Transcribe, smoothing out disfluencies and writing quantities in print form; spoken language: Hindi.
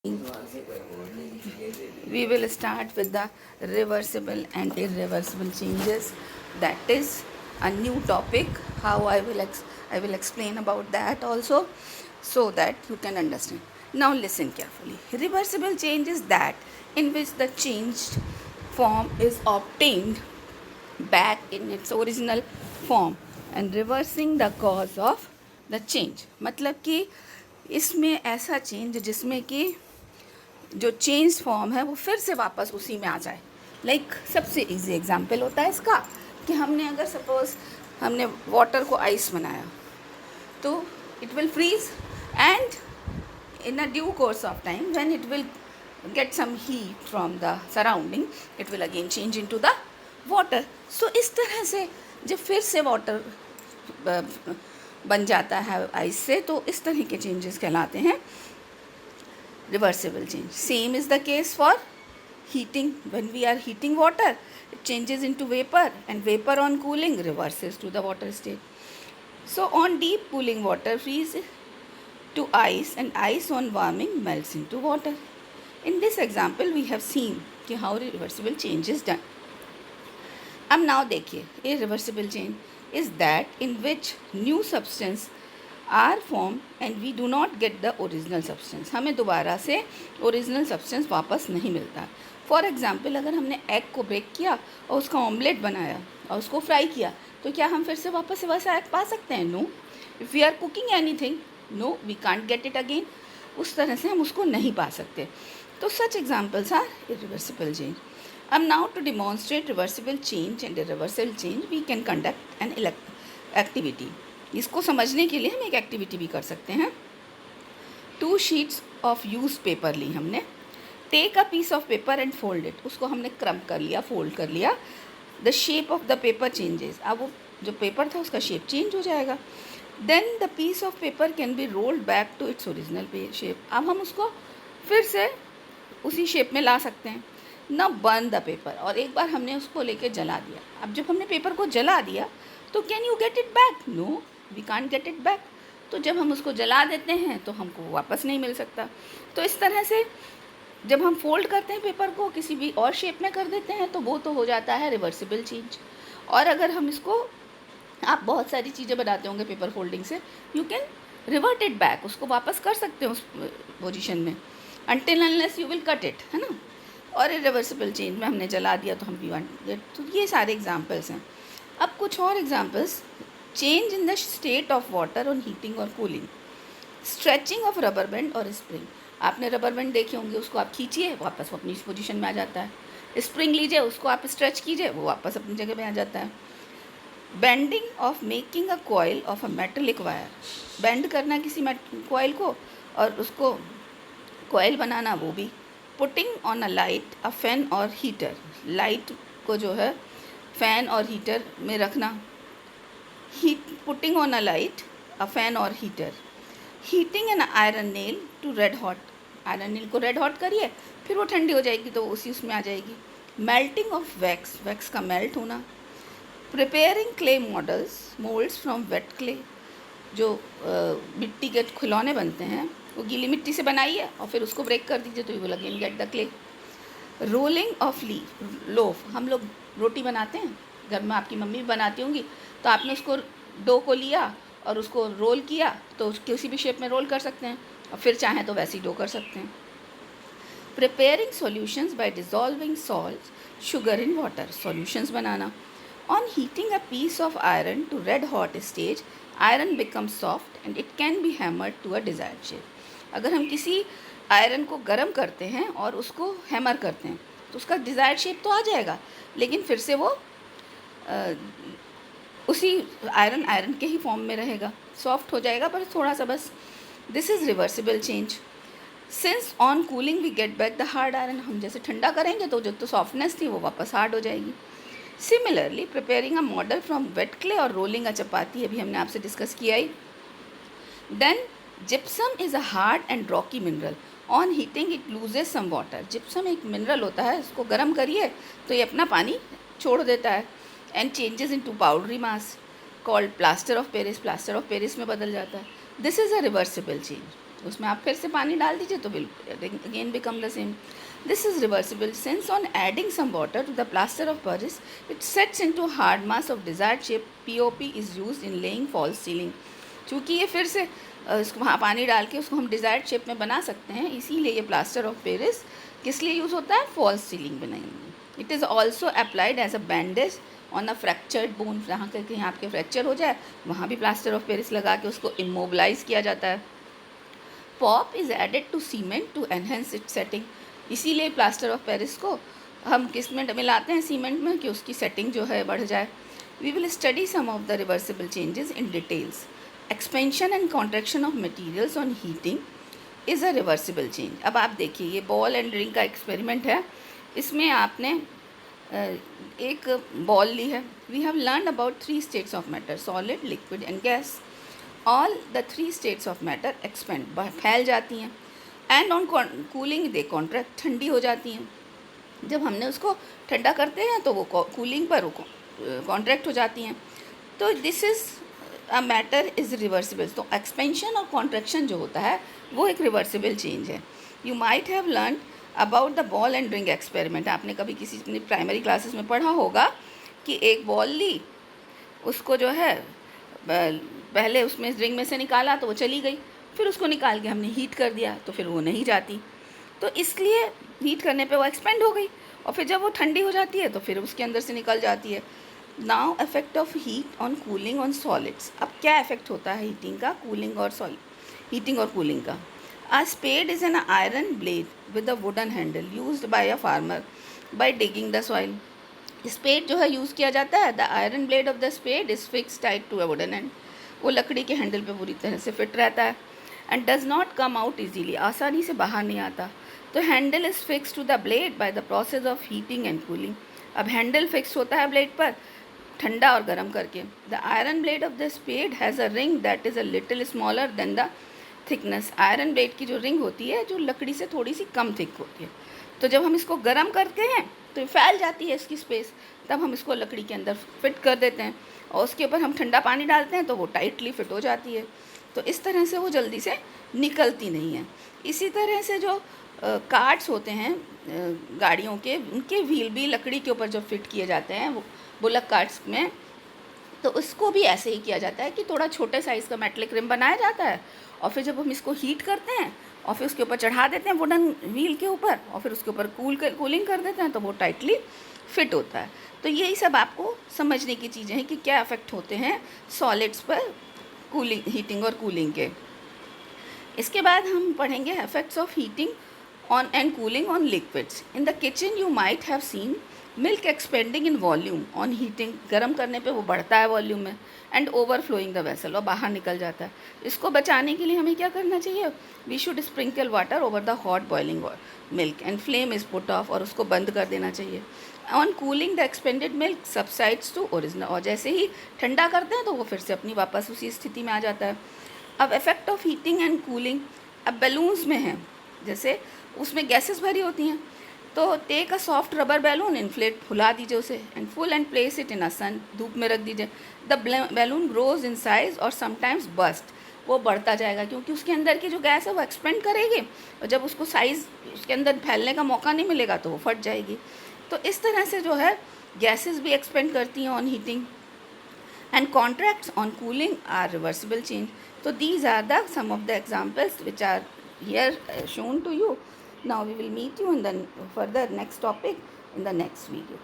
We will start with the reversible and irreversible changes. That is a new topic. How I will explain about that also, so that you can understand. Now listen carefully. Reversible change is that in which the changed form is obtained back in its original form and reversing the cause of the change. मतलब कि इसमें ऐसा चेंज जिसमें कि जो चेंज फॉर्म है वो फिर से वापस उसी में आ जाए. लाइक सबसे इजी एग्जांपल होता है इसका कि हमने अगर सपोज हमने वाटर को आइस बनाया तो it will freeze and in a due course of time when it will get some heat from the surrounding it will again change into the water. So इस तरह से जब फिर से वाटर बन जाता है आइस से तो इस तरह के चेंजेस कहलाते हैं reversible change. Same is the case for heating. When we are heating water, it changes into vapor, and vapor on cooling reverses to the water state. So on deep cooling, water freezes to ice, and ice on warming melts into water. In this example, we have seen how reversible change is done. अब now देखिए, irreversible change is that in which new substance are form and we do not get the original substance. हमें दोबारा से ओरिजिनल सब्सटेंस वापस नहीं मिलता. फॉर एग्जाम्पल अगर हमने एग को ब्रेक किया और उसका ऑमलेट बनाया और उसको फ्राई किया तो क्या हम फिर से वापस से वैसा एग पा सकते हैं? No. If we are cooking anything, no, we can't get it again. उस तरह से हम उसको नहीं पा सकते. तो such examples are irreversible change. अब now to demonstrate reversible change and irreversible change we can conduct an activity. इसको समझने के लिए हम एक एक्टिविटी भी कर सकते हैं. 2 शीट्स ऑफ यूज पेपर ली हमने. Take a piece of paper and fold it. उसको हमने क्रम्प कर लिया, फोल्ड कर लिया. The shape of the paper changes. अब वो जो पेपर था उसका शेप चेंज हो जाएगा. Then the piece of paper can be rolled back to its original shape. अब हम उसको फिर से उसी शेप में ला सकते हैं. न बर्न द पेपर. और एक बार हमने उसको लेके जला दिया. अब जब हमने पेपर को जला दिया तो can you get it back? No, we can't get it back. तो जब हम उसको जला देते हैं तो हमको वापस नहीं मिल सकता. तो इस तरह से जब हम फोल्ड करते हैं पेपर को किसी भी और शेप में कर देते हैं तो वो तो हो जाता है रिवर्सिबल चेंज. और अगर हम इसको, आप बहुत सारी चीज़ें बनाते होंगे पेपर फोल्डिंग से, you can revert it back. उसको वापस कर सकते हो उस पोजीशन में until unless you will cut it, है ना. और रिवर्सिबल चेंज में हमने जला दिया तो हम वी वांट इट. तो ये सारे एग्जाम्पल्स हैं. अब कुछ और examples. Change in the state of water on heating और cooling. Stretching of rubber band और स्प्रिंग. आपने रबर बैंड देखे होंगे, उसको आप खींचिए वापस वो अपनी पोजीशन में आ जाता है. स्प्रिंग लीजिए, उसको आप स्ट्रेच कीजिए, वो वापस अपनी जगह पे आ जाता है. Bending of making a coil of a metallic wire. Bend करना किसी कॉइल को और उसको कॉइल बनाना, वो भी. Putting on a light a fan और हीटर. लाइट को जो है फैन और हीटर में रखना. Putting on a light a fan और heater. Heating an iron nail to red hot. Iron nail को रेड हॉट करिए, फिर वो ठंडी हो जाएगी तो उसी उसमें आ जाएगी. Melting of wax. वैक्स का मेल्ट होना. Preparing clay moulds from wet clay. जो मिट्टी के खिलौने बनते हैं वो गीली मिट्टी से बनाइए और फिर उसको ब्रेक कर दीजिए तो you will again get the clay. Rolling of loaf. हम लोग रोटी बनाते हैं घर में, आपकी मम्मी भी बनाती होंगी, तो आपने उसको डो को लिया और उसको रोल किया तो किसी भी शेप में रोल कर सकते हैं और फिर चाहें तो वैसे ही डो कर सकते हैं. Preparing solutions by dissolving salt sugar in water. Solutions बनाना. On heating a piece of iron to red hot stage iron becomes soft and it can be hammered to a desired shape. अगर हम किसी आयरन को गर्म करते हैं और उसको हैमर करते हैं तो उसका डिज़ायर्ड शेप तो आ जाएगा, लेकिन फिर से वो उसी आयरन के ही फॉर्म में रहेगा. सॉफ्ट हो जाएगा पर थोड़ा सा बस. This is reversible change. Since on cooling we get back the hard iron. हम जैसे ठंडा करेंगे तो जो तो सॉफ्टनेस थी वो वापस हार्ड हो जाएगी. Similarly preparing a model from wet clay और रोलिंग अ चपाती, अभी हमने आपसे डिस्कस किया ही. Then gypsum is a hard and rocky mineral. On heating it loses some water. Gypsum एक मिनरल होता है, इसको गर्म करिए तो ये अपना पानी छोड़ देता है. And changes into powdery mass called plaster of Paris. Plaster of Paris में बदल जाता है. This is a reversible change. उसमें आप फिर से पानी डाल दीजिए तो will again become the same. This is reversible since on adding some water to the plaster of Paris, it sets into hard mass of desired shape. POP is used in laying false ceiling. चूँकि ये फिर से उसको वहाँ पानी डाल के उसको हम डिज़ायर्ड शेप में बना सकते हैं, इसीलिए ये प्लास्टर ऑफ पेरिस किस लिए यूज़ होता है? फॉल्स सीलिंग बनाएंगे. It is also applied as a bandage on a fractured bone. जहाँ कहीं आपके फ्रैक्चर हो जाए वहाँ भी प्लास्टर ऑफ पेरिस लगा के उसको इमोबलाइज किया जाता है. POP is added to cement to enhance it setting. इसीलिए प्लास्टर ऑफ पेरिस को हम किस में मिलाते हैं? सीमेंट में, कि उसकी सेटिंग जो है बढ़ जाए. We will study some of the reversible changes in details. Expansion and contraction of materials on heating is a reversible change. अब आप देखिए, ये बॉल एंड रिंग का एक्सपेरिमेंट है. इसमें आपने एक बॉल ली है. We have learn about 3 states of matter, solid, liquid and gas. All the 3 states of matter expand, फैल जाती हैं. And on cooling they contract, ठंडी हो जाती हैं. जब हमने उसको ठंडा करते हैं तो वो कूलिंग पर कॉन्ट्रैक्ट हो जाती हैं. तो this is a matter is reversible. तो एक्सपेंशन और कॉन्ट्रैक्शन जो होता है वो एक रिवर्सिबल चेंज है. You might have learn about the ball and ring experiment. आपने कभी किसी अपनी प्राइमरी क्लासेस में पढ़ा होगा कि एक बॉल ली, उसको जो है पहले उसमें रिंग में से निकाला तो वो चली गई, फिर उसको निकाल के हमने हीट कर दिया तो फिर वो नहीं जाती. तो इसलिए हीट करने पे वो एक्सपेंड हो गई, और फिर जब वो ठंडी हो जाती है तो फिर उसके अंदर से निकल जाती है. Now effect of heat on cooling on solids. अब क्या इफेक्ट होता है हीटिंग का, कूलिंग और हीटिंग और कूलिंग का. A spade is an iron blade with a wooden handle used by a farmer by digging the soil. Spade जो है यूज़ किया जाता है. The iron blade of the spade is fix tight to a wooden hand. वो लकड़ी के हैंडल पे पूरी तरह से फिट रहता है. And does not come out easily, आसानी से बाहर नहीं आता. तो handle is fix to the blade by the process of heating and cooling. अब हैंडल फिक्स होता है ब्लेड पर ठंडा और गर्म करके. The iron blade of the spade has a ring that is a little smaller than the thickness. Iron blade की जो रिंग होती है जो लकड़ी से थोड़ी सी कम थिक होती है. तो जब हम इसको गर्म करते हैं तो फैल जाती है इसकी स्पेस. तब हम इसको लकड़ी के अंदर फिट कर देते हैं और उसके ऊपर हम ठंडा पानी डालते हैं तो वो टाइटली फिट हो जाती है. तो इस तरह से वो जल्दी से निकलती नहीं है. इसी तरह से जो कार्ट्स होते हैं गाड़ियों के, उनके व्हील भी लकड़ी के ऊपर जो फिट किए जाते हैं वो बुलक कार्ट्स में, तो उसको भी ऐसे ही किया जाता है कि थोड़ा छोटे साइज़ का मेटलिक रिम बनाया जाता है और फिर जब हम इसको हीट करते हैं और फिर उसके ऊपर चढ़ा देते हैं वुडन व्हील के ऊपर और फिर उसके ऊपर कूलिंग कर देते हैं तो वो टाइटली फिट होता है. तो यही सब आपको समझने की चीज़ें हैं कि क्या इफ़ेक्ट होते हैं सॉलिड्स पर हीटिंग और कूलिंग के. इसके बाद हम पढ़ेंगे effects of heating on and cooling on liquids. In the kitchen you might have seen milk expanding in volume on heating. गर्म करने पे वो बढ़ता है वॉल्यूम में. एंड ओवरफ्लोइंग द वेसल, और बाहर निकल जाता है. इसको बचाने के लिए हमें क्या करना चाहिए? We should sprinkle water over the hot boiling milk and flame is put off, और उसको बंद कर देना चाहिए. On cooling the expanded milk subsides to original, और जैसे ही ठंडा करते हैं तो वो फिर से अपनी वापस उसी स्थिति में आ जाता है. अब effect of heating and cooling. अब बैलून्स में है, जैसे उसमें गैसेस भरी होती हैं, तो take a soft rubber balloon, inflate, फुला दीजिए उसे, and full and place it in a sun, धूप में रख दीजिए. The balloon grows in size और समटाइम्स बस्ट, वो बढ़ता जाएगा क्योंकि उसके अंदर की जो गैस है वो एक्सपेंड करेगी और जब उसको साइज़ उसके अंदर फैलने का मौका नहीं मिलेगा तो वो फट जाएगी. तो इस तरह से जो है गैसेस भी एक्सपेंड करती हैं on heating. And contracts on cooling are reversible change. So these are the some of the examples which are here shown to you. Now we will meet you in the further next topic in the next video.